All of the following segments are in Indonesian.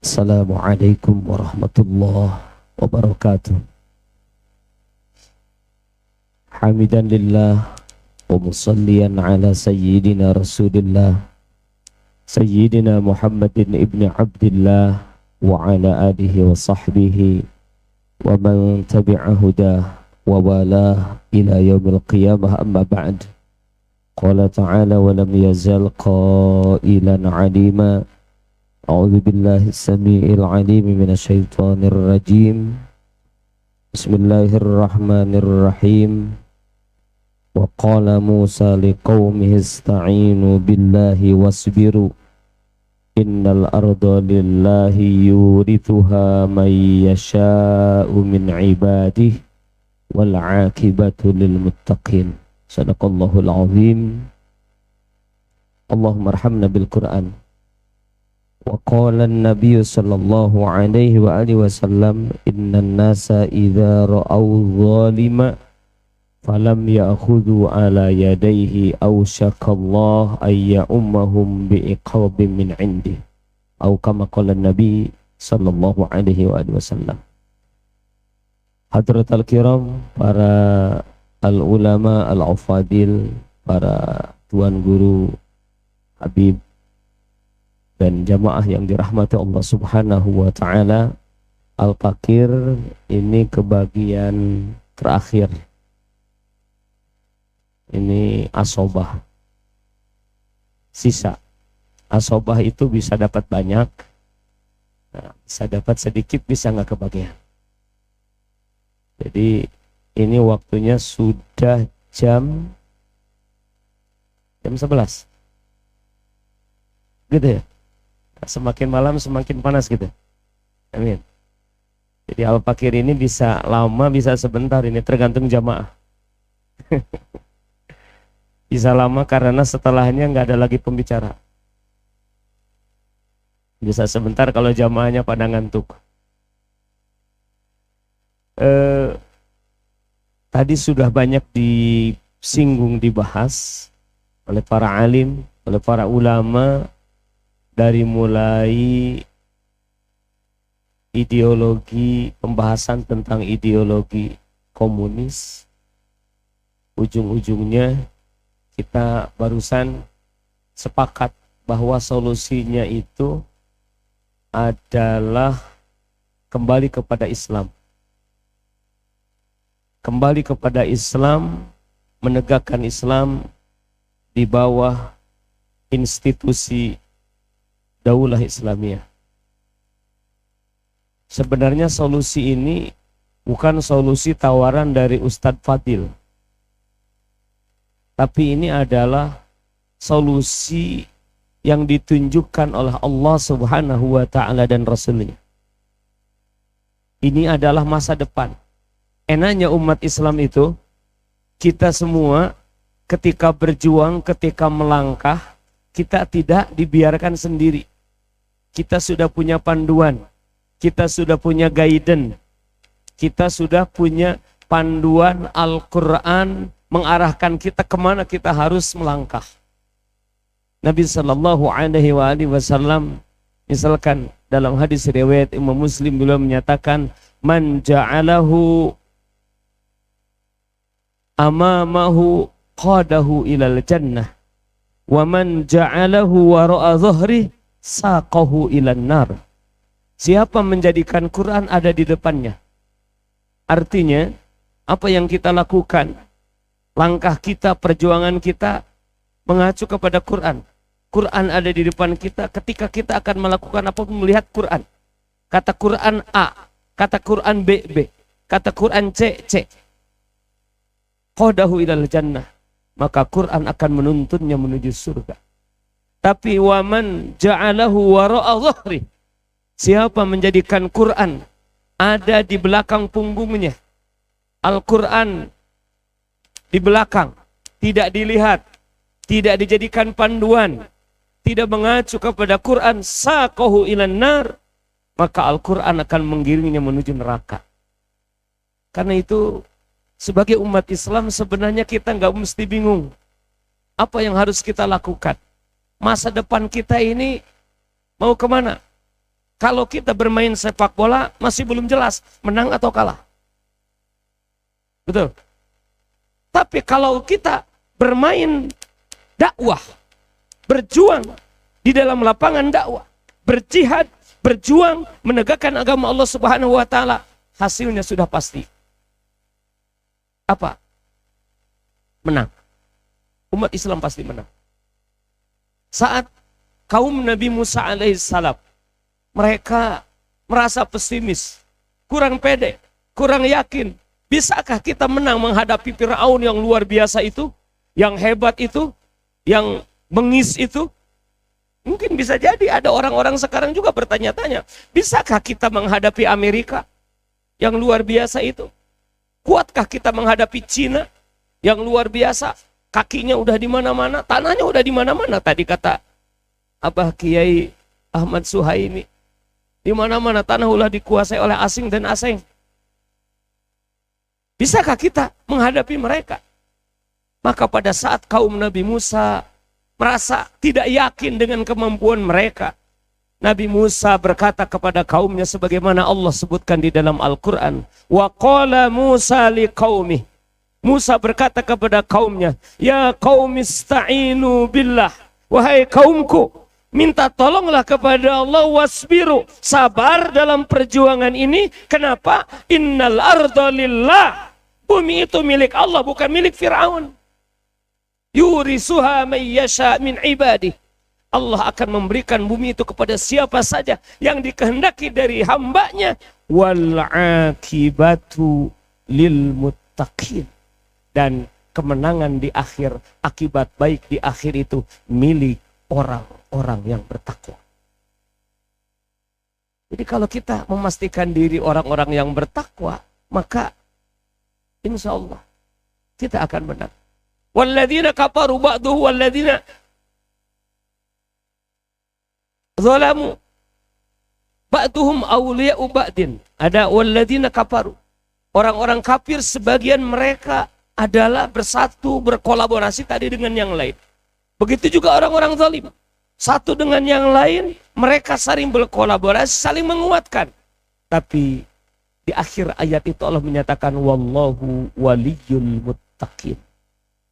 Assalamualaikum warahmatullahi wabarakatuh. Hamidan lillah wa musalliyan ala sayyidina rasulillah Sayyidina Muhammadin ibn Abdillah wa ala alihi wa sahbihi wa man tabi'a hudah wa walah ila yaumil qiyamah, amma ba'd. Qala ta'ala wa lam yazal qailan alima. A'udzu billahi as-sami'il 'alim minasy syaithanir rajim. Bismillahirrahmanirrahim. Wa qala Musa liqaumihi ista'inu billahi wasbiru innal arda lillahi yurithuha man yasha'u min ibadihi wal 'aqibatu lil muttaqin. Shadaqallahul 'azim. Allahumma arhamna bil Qur'an. Wa qala an-nabiy sallallahu alaihi wa alihi wasallam innan nasa idza ra'aw zalima falam ya'khudhu ala yadayhi awshakallah ay ya'ummahum bi'iqabin min 'indih, atau kama qala an-nabi sallallahu alaihi wa alihi wasallam. Hadratal kiram, para al-ulama al-afadil, para tuan guru, habib dan jamaah yang dirahmati Allah subhanahu wa ta'ala. Al-Fakir ini kebagian terakhir. Ini asobah, sisa. Asobah itu bisa dapat banyak, bisa dapat sedikit, bisa nggak kebagian. Jadi ini waktunya sudah jam 11 gitu ya. Semakin malam semakin panas gitu. Amin. Jadi Al-Fakir ini bisa lama, bisa sebentar, ini tergantung jamaah. Bisa lama karena setelahnya nggak ada lagi pembicara. Bisa sebentar kalau jamaahnya pada ngantuk. Tadi sudah banyak disinggung, dibahas oleh para alim, oleh para ulama, dari mulai ideologi, pembahasan tentang ideologi komunis, ujung-ujungnya kita barusan sepakat bahwa solusinya itu adalah kembali kepada Islam. Kembali kepada Islam, menegakkan Islam di bawah institusi Daulah Islamiyah. Sebenarnya solusi ini bukan solusi tawaran dari Ustadz Fadil, tapi ini adalah solusi yang ditunjukkan oleh Allah subhanahu wa ta'ala dan Rasulnya. Ini adalah masa depan. Enaknya umat Islam itu, kita semua ketika berjuang, ketika melangkah, kita tidak dibiarkan sendiri. Kita sudah punya panduan, kita sudah punya guidance, kita sudah punya panduan Al-Quran mengarahkan kita kemana kita harus melangkah. Nabi sallallahu alaihi wasallam misalkan dalam hadis riwayat Imam Muslim, beliau menyatakan, man ja'alahu amamahu qadahu ilal jannah wa man ja'alahu wara'a dhuhri saqahu ilan nar. Siapa menjadikan Quran ada di depannya, artinya apa yang kita lakukan, langkah kita, perjuangan kita mengacu kepada Quran. Quran ada di depan kita, ketika kita akan melakukan apapun melihat Quran. Kata Quran A, kata Quran B, B, kata Quran C, C. Qadahu ilal jannah, maka Quran akan menuntunnya menuju surga. Tapi waman ja'alahu wara'a dhahri, siapa menjadikan Quran ada di belakang punggungnya, Al-Quran di belakang, tidak dilihat, tidak dijadikan panduan, tidak mengacu kepada Quran, saqahu ilan nar, maka Al-Quran akan menggiringnya menuju neraka. Karena itu sebagai umat Islam sebenarnya kita nggak mesti bingung apa yang harus kita lakukan. Masa depan kita ini mau kemana? Kalau kita bermain sepak bola masih belum jelas menang atau kalah. Betul. Tapi kalau kita bermain dakwah, berjuang di dalam lapangan dakwah, berjihad, berjuang menegakkan agama Allah Subhanahu wa taala, hasilnya sudah pasti. Apa? Menang. Umat Islam pasti menang. Saat kaum Nabi Musa alaihissalam, mereka merasa pesimis, kurang pede, kurang yakin. Bisakah kita menang menghadapi Firaun yang luar biasa itu, yang hebat itu, yang bengis itu? Mungkin bisa jadi ada orang-orang sekarang juga bertanya-tanya, bisakah kita menghadapi Amerika yang luar biasa itu? Kuatkah kita menghadapi Cina yang luar biasa? Kakinya udah di mana-mana, tanahnya udah di mana-mana. Tadi kata Abah Kiai Ahmad Suhaimi, di mana-mana tanah udah dikuasai oleh asing dan asing. Bisakah kita menghadapi mereka? Maka pada saat kaum Nabi Musa merasa tidak yakin dengan kemampuan mereka, Nabi Musa berkata kepada kaumnya sebagaimana Allah sebutkan di dalam Al-Quran. Wa qala Musa liqaumih. Musa berkata kepada kaumnya, ya qaum ista'inu billah. Wahai kaumku, minta tolonglah kepada Allah, wasbiru, sabar dalam perjuangan ini. Kenapa? Innal arda lillah. Bumi itu milik Allah, bukan milik Firaun. Yurisuha man yasha min ibadih. Allah akan memberikan bumi itu kepada siapa saja yang dikehendaki dari hambanya. Wal akibatu lil muttaqin. Dan kemenangan di akhir, akibat baik di akhir itu milik orang-orang yang bertakwa. Jadi kalau kita memastikan diri orang-orang yang bertakwa, maka insya Allah kita akan menang. Walladzina kafaru ba'duhu walladzina zalamu ba'duhum awliya'u ba'din. Ada walladzina kafaru. Orang-orang kafir sebagian mereka adalah bersatu, berkolaborasi tadi dengan yang lain. Begitu juga orang-orang zalim. Satu dengan yang lain, mereka saling berkolaborasi, saling menguatkan. Tapi di akhir ayat itu Allah menyatakan wallahu waliyul muttaqin.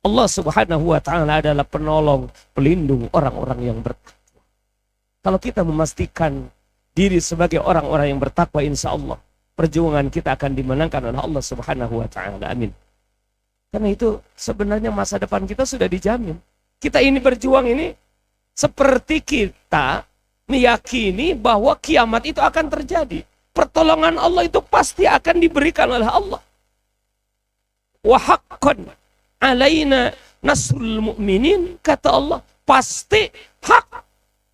Allah Subhanahu wa taala adalah penolong, pelindung orang-orang yang bertakwa. Kalau kita memastikan diri sebagai orang-orang yang bertakwa, insya Allah perjuangan kita akan dimenangkan oleh Allah Subhanahu wa taala. Amin. Karena itu sebenarnya masa depan kita sudah dijamin. Kita ini berjuang ini seperti kita meyakini bahwa kiamat itu akan terjadi. Pertolongan Allah itu pasti akan diberikan oleh Allah. Wa haqqan alaina nasrul mu'minin, kata Allah, pasti hak,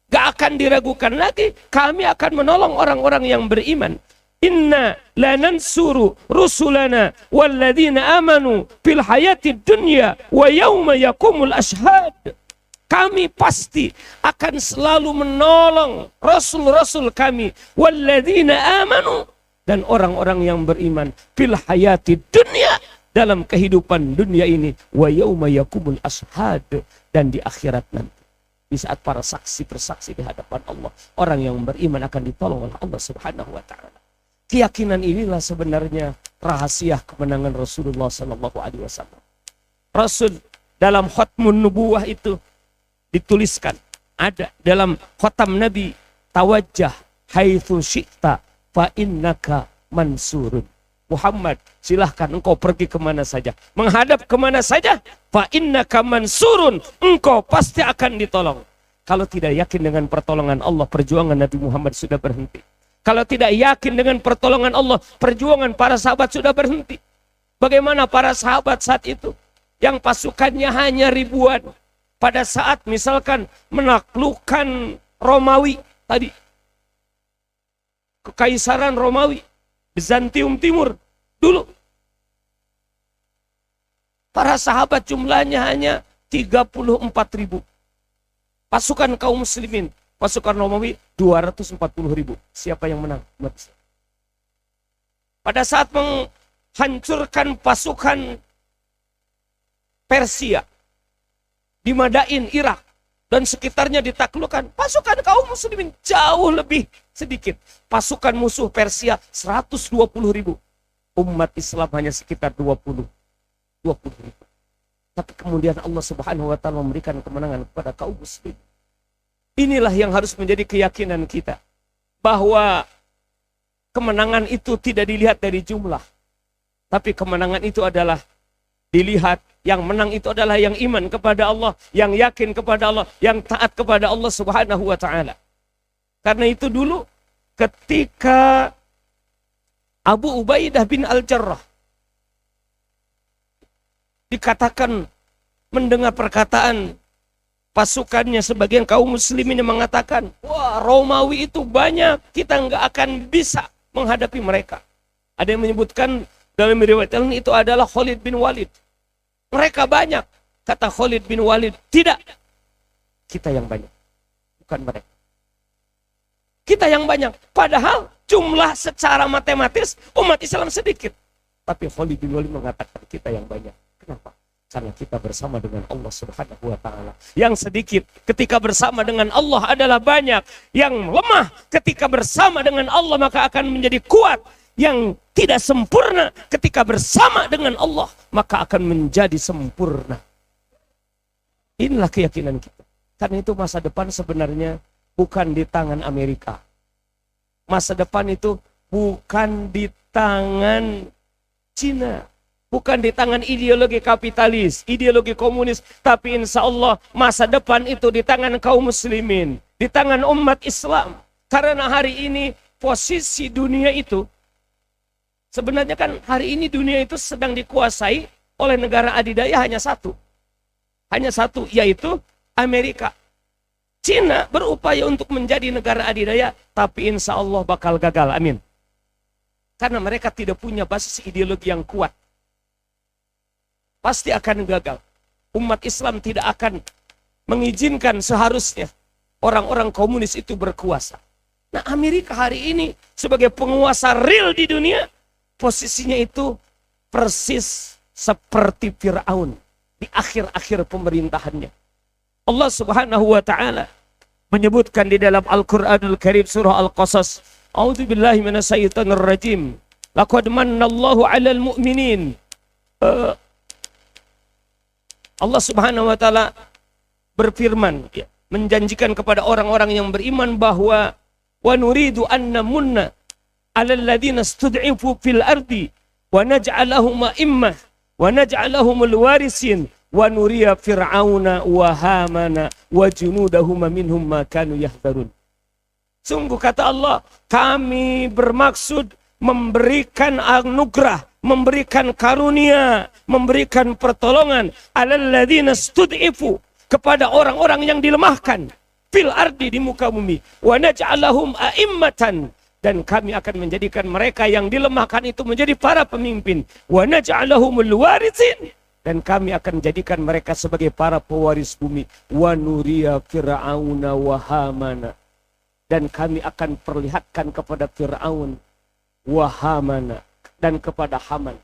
gak akan diragukan lagi, kami akan menolong orang-orang yang beriman. Inna lanansuru rusulana walladzina amanu fil hayatid dunya wa yauma yakumul ashhad. Kami pasti akan selalu menolong rasul-rasul kami walladzina amanu, dan orang-orang yang beriman fil hayatid dunya, dalam kehidupan dunia ini, wa yauma yakumul ashhad, dan di akhirat nanti di saat para saksi bersaksi di hadapan Allah, orang yang beriman akan ditolong oleh Allah Subhanahu wa taala. Keyakinan inilah sebenarnya rahasia kemenangan Rasulullah sallallahu alaihi wasallam. Rasul dalam khatmun nubuwah itu dituliskan, ada dalam khatam Nabi, tawajjah haitsu syi'ta fa innaka mansurun. Muhammad, silahkan engkau pergi kemana saja, menghadap kemana saja, fa innaka mansurun, engkau pasti akan ditolong. Kalau tidak yakin dengan pertolongan Allah, perjuangan Nabi Muhammad sudah berhenti. Kalau tidak yakin dengan pertolongan Allah, perjuangan para sahabat sudah berhenti. Bagaimana para sahabat saat itu yang pasukannya hanya ribuan, pada saat misalkan menaklukkan Romawi tadi, kekaisaran Romawi, Bizantium Timur dulu, para sahabat jumlahnya hanya 34.000. Pasukan kaum muslimin, pasukan Romawi 240.000. Siapa yang menang? Pada saat menghancurkan pasukan Persia di Madain, Irak, dan sekitarnya ditaklukkan, pasukan kaum muslimin jauh lebih sedikit. Pasukan musuh Persia 120.000. Umat Islam hanya sekitar 20.000. Tapi kemudian Allah Subhanahu wa taala memberikan kemenangan kepada kaum muslimin. Inilah yang harus menjadi keyakinan kita, bahwa kemenangan itu tidak dilihat dari jumlah, tapi kemenangan itu adalah dilihat, yang menang itu adalah yang iman kepada Allah, yang yakin kepada Allah, yang taat kepada Allah Subhanahu wa taala. Karena itu dulu ketika Abu Ubaidah bin Al-Jarrah dikatakan mendengar perkataan pasukannya, sebagian kaum muslimin yang mengatakan, wah, Romawi itu banyak, kita nggak akan bisa menghadapi mereka. Ada yang menyebutkan dalam riwayat ini itu adalah Khalid bin Walid. Mereka banyak. Kata Khalid bin Walid, tidak. Kita yang banyak, bukan mereka. Kita yang banyak. Padahal jumlah secara matematis umat Islam sedikit. Tapi Khalid bin Walid mengatakan kita yang banyak. Kenapa? Karena kita bersama dengan Allah Subhanahu wa taala. Yang sedikit ketika bersama dengan Allah adalah banyak. Yang lemah ketika bersama dengan Allah maka akan menjadi kuat. Yang tidak sempurna ketika bersama dengan Allah maka akan menjadi sempurna. Inilah keyakinan kita. Karena itu masa depan sebenarnya bukan di tangan Amerika. Masa depan itu bukan di tangan Cina. Bukan di tangan ideologi kapitalis, ideologi komunis. Tapi insya Allah masa depan itu di tangan kaum muslimin. Di tangan umat Islam. Karena hari ini posisi dunia itu, sebenarnya kan hari ini dunia itu sedang dikuasai oleh negara adidaya hanya satu. Hanya satu, yaitu Amerika. Cina berupaya untuk menjadi negara adidaya, tapi insya Allah bakal gagal, amin. Karena mereka tidak punya basis ideologi yang kuat. Pasti akan gagal. Umat Islam tidak akan mengizinkan seharusnya orang-orang komunis itu berkuasa. Nah, Amerika hari ini sebagai penguasa real di dunia, posisinya itu persis seperti Fir'aun di akhir-akhir pemerintahannya. Allah Subhanahu wa taala menyebutkan di dalam Al-Qur'anul Karim surah Al-Qasas, A'udzubillahi minasyaitonir rajim. Laqad mannallahu 'alal mu'minin. Allah Subhanahu wa taala berfirman, ya, menjanjikan kepada orang-orang yang beriman bahwa wa nuridu an namunna 'alal ladzina istud'ifu fil ardi wa naj'alahum a'immah wa naj'alahumul warisin wa nuriya fir'auna wa hamana wa junudahum minhum ma kanu yahdharun. Sungguh kata Allah, kami bermaksud memberikan anugerah, memberikan karunia, memberikan pertolongan alal ladzina stud'ifu, kepada orang-orang yang dilemahkan fil ardi, di muka bumi, wa naj'alahum a'immatan, dan kami akan menjadikan mereka yang dilemahkan itu menjadi para pemimpin, wa naj'alahumul warisin, dan kami akan menjadikan mereka sebagai para pewaris bumi, wa nuriya fir'auna wa hamana, dan kami akan perlihatkan kepada Fir'aun wa hamana, dan kepada Haman,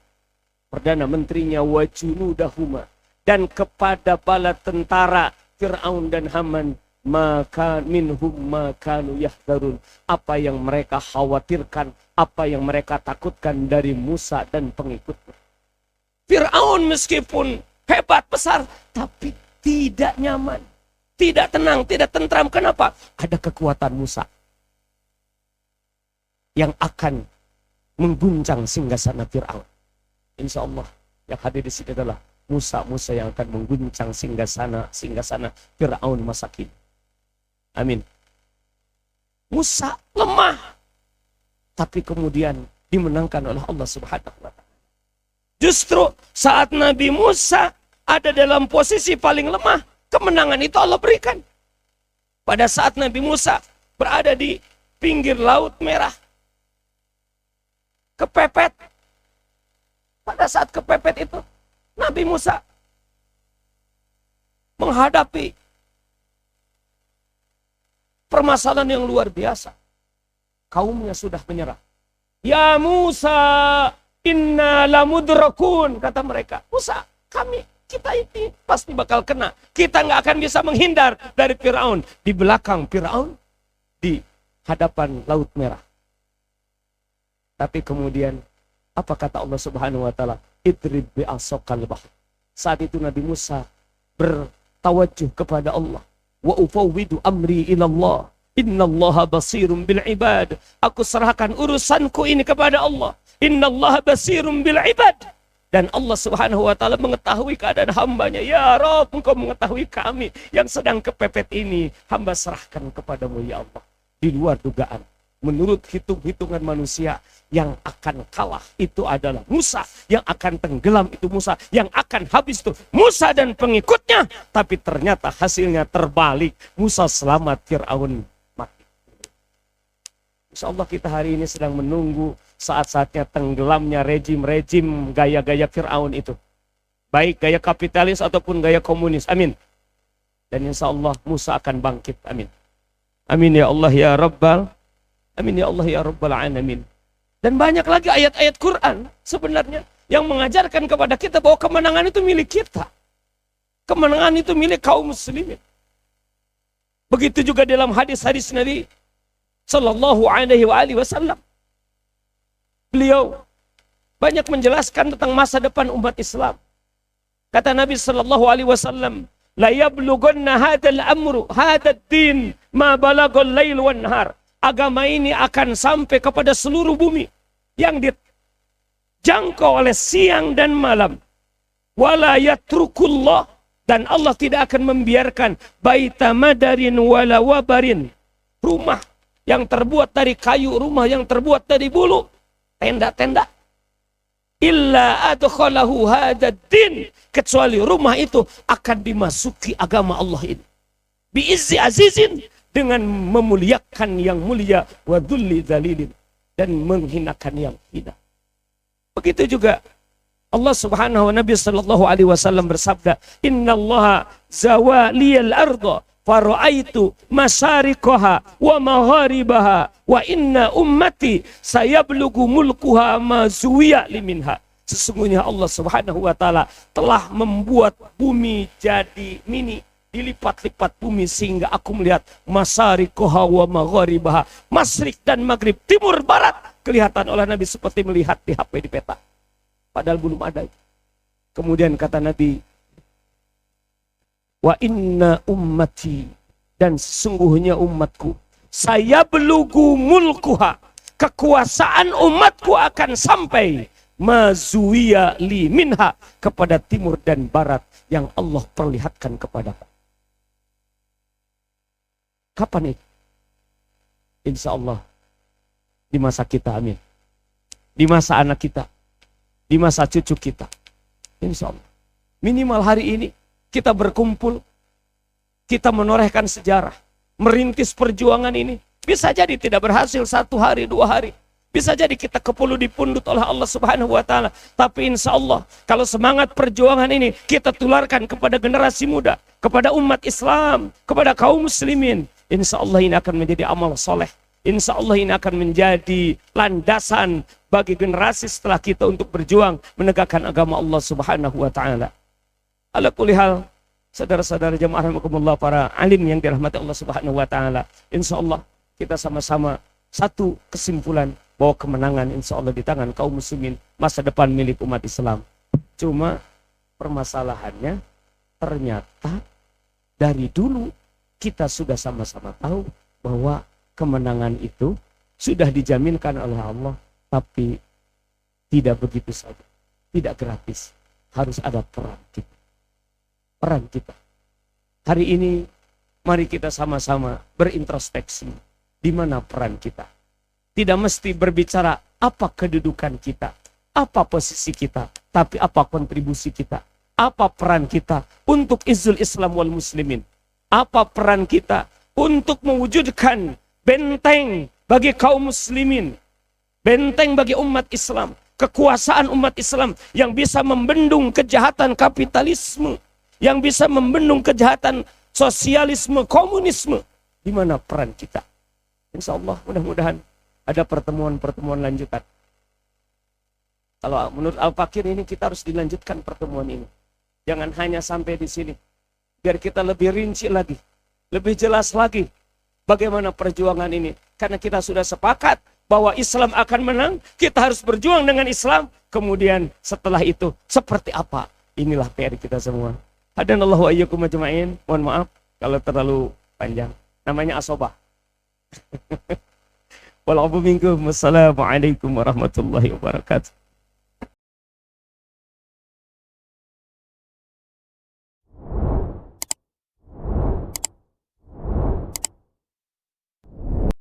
perdana menterinya, wa junudahuma, dan kepada bala tentara Fir'aun dan Haman, maka minhum makanu yahdharun, apa yang mereka khawatirkan, apa yang mereka takutkan dari Musa dan pengikutnya. Fir'aun meskipun hebat besar, tapi tidak nyaman, tidak tenang, tidak tentram. Kenapa? Ada kekuatan Musa yang akan mengguncang singgasana Fir'aun. Insya Allah yang hadir di sini adalah Musa yang akan mengguncang singgasana Fir'aun masa kini. Amin. Musa lemah, tapi kemudian dimenangkan oleh Allah Subhanahu wa taala. Justru saat Nabi Musa ada dalam posisi paling lemah, kemenangan itu Allah berikan. Pada saat Nabi Musa berada di pinggir Laut Merah, kepepet. Pada saat kepepet itu, Nabi Musa menghadapi permasalahan yang luar biasa. Kaumnya sudah menyerah. Ya Musa, inna lamudrakun, kata mereka. Musa, kami kita ini pasti bakal kena. Kita nggak akan bisa menghindar dari Firaun. Di belakang Firaun, di hadapan Laut Merah. Tapi kemudian apa kata Allah Subhanahu wa taala? Idrib bi'asokal bahr. Saat itu Nabi Musa bertawajuh kepada Allah. Wa ufawwidu amri ilallah. Innallaha basirun bil ibad. Aku serahkan urusanku ini kepada Allah. Innallaha basirun bil ibad. Dan Allah Subhanahu wa taala mengetahui keadaan hambanya. Ya Rabb, Engkau mengetahui kami yang sedang kepepet ini. Hamba serahkan kepadamu ya Allah. Di luar dugaan. Menurut hitung-hitungan manusia, yang akan kalah itu adalah Musa. Yang akan tenggelam itu Musa. Yang akan habis itu Musa dan pengikutnya. Tapi ternyata hasilnya terbalik. Musa selamat, Fir'aun mati. Insya Allah kita hari ini sedang menunggu saat-saatnya tenggelamnya rejim-rejim gaya-gaya Fir'aun itu. Baik gaya kapitalis ataupun gaya komunis. Amin. Dan insya Allah Musa akan bangkit. Amin. Amin ya Allah ya Rabbal. Amin ya Allah ya Rabbal Alamin. Dan banyak lagi ayat-ayat Quran sebenarnya yang mengajarkan kepada kita bahwa kemenangan itu milik kita. Kemenangan itu milik kaum muslimin. Begitu juga dalam hadis-hadis Nabi Sallallahu Alaihi Wasallam. Beliau banyak menjelaskan tentang masa depan umat Islam. Kata Nabi Sallallahu Alaihi Wasallam, la yablughanna hadzal amru hadzal din ma balagul lail wan nahar. Agama ini akan sampai kepada seluruh bumi yang dijangkau oleh siang dan malam. Wala yatrukullah, dan Allah tidak akan membiarkan baita madarin wala wabarin, rumah yang terbuat dari kayu, rumah yang terbuat dari bulu, tenda-tenda, illa adkhalahu hadzal din, kecuali rumah itu akan dimasuki agama Allah ini. Biizzi azizin, dengan memuliakan yang mulia, wa dhulli dzalilin, dan menghinakan yang hina. Begitu juga Allah Subhanahu wa Nabi sallallahu alaihi wasallam bersabda, "Innallaha zawaliyal arda fara'aitu masariqaha wa magharibaha wa inna ummati sayablughu mulkuha ma zuwiya liminha." Sesungguhnya Allah Subhanahu wa taala telah membuat bumi jadi mini, dilipat-lipat bumi sehingga aku melihat masariqaha wa magharibaha, masyrik dan maghrib, timur barat, kelihatan oleh Nabi seperti melihat di HP di peta. Padahal belum ada. Kemudian kata Nabi, wa inna ummati, dan sesungguhnya umatku, saya belugu mulkuha, kekuasaan umatku akan sampai mazuwiya li minha, kepada timur dan barat yang Allah perlihatkan kepada. Kapan itu? Insya Allah di masa kita, amin. Di masa anak kita, di masa cucu kita, insya Allah. Minimal hari ini kita berkumpul, kita menorehkan sejarah, merintis perjuangan ini. Bisa jadi tidak berhasil 1 hari, 2 hari. Bisa jadi kita kepulu dipundut oleh Allah Subhanahu wa taala. Tapi insya Allah, kalau semangat perjuangan ini kita tularkan kepada generasi muda, kepada umat Islam, kepada kaum muslimin, insya Allah ini akan menjadi amal soleh. Insya Allah ini akan menjadi landasan bagi generasi setelah kita untuk berjuang menegakkan agama Allah Subhanahu wa taala. Ala kulli hal, saudara-saudara jemaah rahimakumullah, para alim yang dirahmati Allah Subhanahu wa taala, insya Allah kita sama-sama satu kesimpulan bahwa kemenangan insya Allah di tangan kaum muslimin, masa depan milik umat Islam. Cuma permasalahannya ternyata dari dulu kita sudah sama-sama tahu bahwa kemenangan itu sudah dijaminkan oleh Allah, tapi tidak begitu saja, tidak gratis, harus ada peran kita. Peran kita. Hari ini mari kita sama-sama berintrospeksi di mana peran kita. Tidak mesti berbicara apa kedudukan kita, apa posisi kita, tapi apa kontribusi kita, apa peran kita untuk izzul Islam wal muslimin, apa peran kita untuk mewujudkan benteng bagi kaum muslimin, benteng bagi umat Islam, kekuasaan umat Islam yang bisa membendung kejahatan kapitalisme, yang bisa membendung kejahatan sosialisme, komunisme. Di mana peran kita? Insya Allah mudah-mudahan ada pertemuan-pertemuan lanjutan. Kalau menurut Al-Fakir ini kita harus dilanjutkan pertemuan ini. Jangan hanya sampai di sini. Biar kita lebih rinci lagi, lebih jelas lagi bagaimana perjuangan ini. Karena kita sudah sepakat bahwa Islam akan menang, kita harus berjuang dengan Islam. Kemudian setelah itu seperti apa? Inilah PR kita semua. Hadanallahu wa iyyakum ajma'in. Mohon maaf kalau terlalu panjang. Namanya asobah. Wassalamualaikum warahmatullahi wabarakatuh.